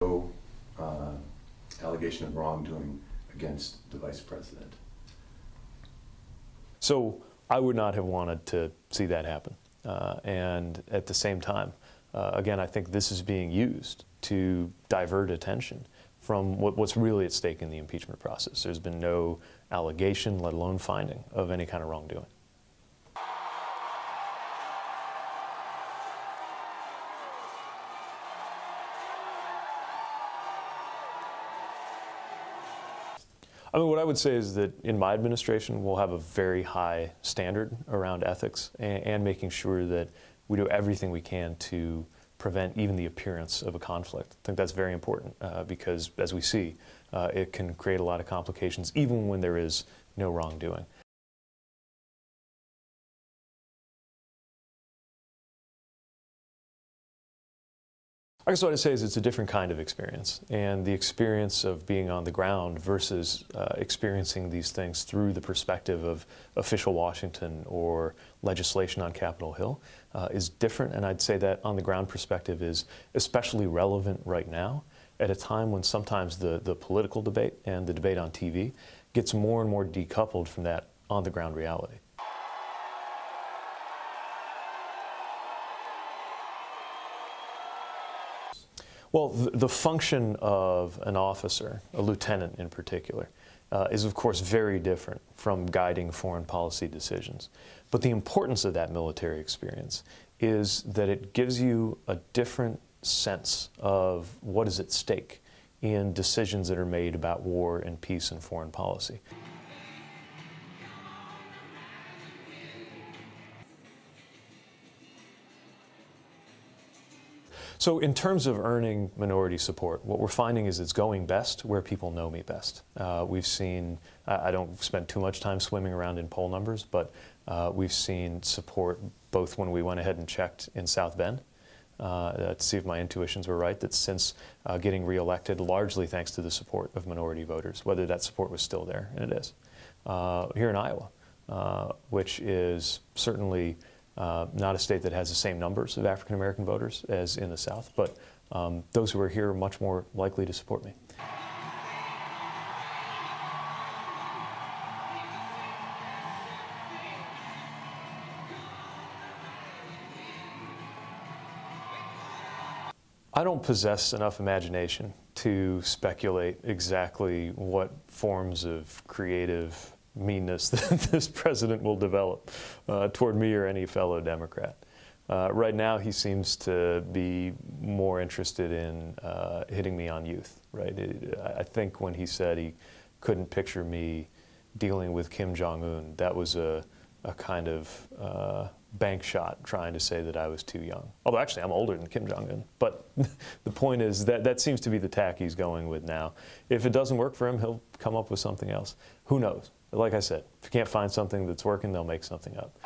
No allegation of wrongdoing against the vice president. So I would not have wanted to see that happen. And at the same time, again, I think this is being used to divert attention from what's really at stake in the impeachment process. There's been no allegation, let alone finding, of any kind of wrongdoing. I mean, what I would say is that in my administration, we'll have a very high standard around ethics and making sure that we do everything we can to prevent even the appearance of a conflict. I think that's very important because, as we see, it can create a lot of complications even when there is no wrongdoing. I guess what I'd say is it's a different kind of experience, and the experience of being on the ground versus experiencing these things through the perspective of official Washington or legislation on Capitol Hill is different, and I'd say that on the ground perspective is especially relevant right now at a time when sometimes the political debate and the debate on TV gets more and more decoupled from that on the ground reality. Well, the function of an officer, a lieutenant in particular, is of course very different from guiding foreign policy decisions. But the importance of that military experience is that it gives you a different sense of what is at stake in decisions that are made about war and peace and foreign policy. So in terms of earning minority support, what we're finding is it's going best where people know me best. We've seen, I don't spend too much time swimming around in poll numbers, but we've seen support both when we went ahead and checked in South Bend to see if my intuitions were right, that since getting reelected, largely thanks to the support of minority voters, whether that support was still there, and it is. Here in Iowa, which is certainly not a state that has the same numbers of African American voters as in the South, but those who are here are much more likely to support me. I don't possess enough imagination to speculate exactly what forms of creative meanness that this president will develop toward me or any fellow Democrat. Right now, he seems to be more interested in hitting me on youth, right? I think when he said he couldn't picture me dealing with Kim Jong-un, that was a kind of bank shot trying to say that I was too young. Although actually I'm older than Kim Jong-un. But the point is that seems to be the tack he's going with now. If it doesn't work for him, he'll come up with something else. Who knows? Like I said, if you can't find something that's working, they'll make something up.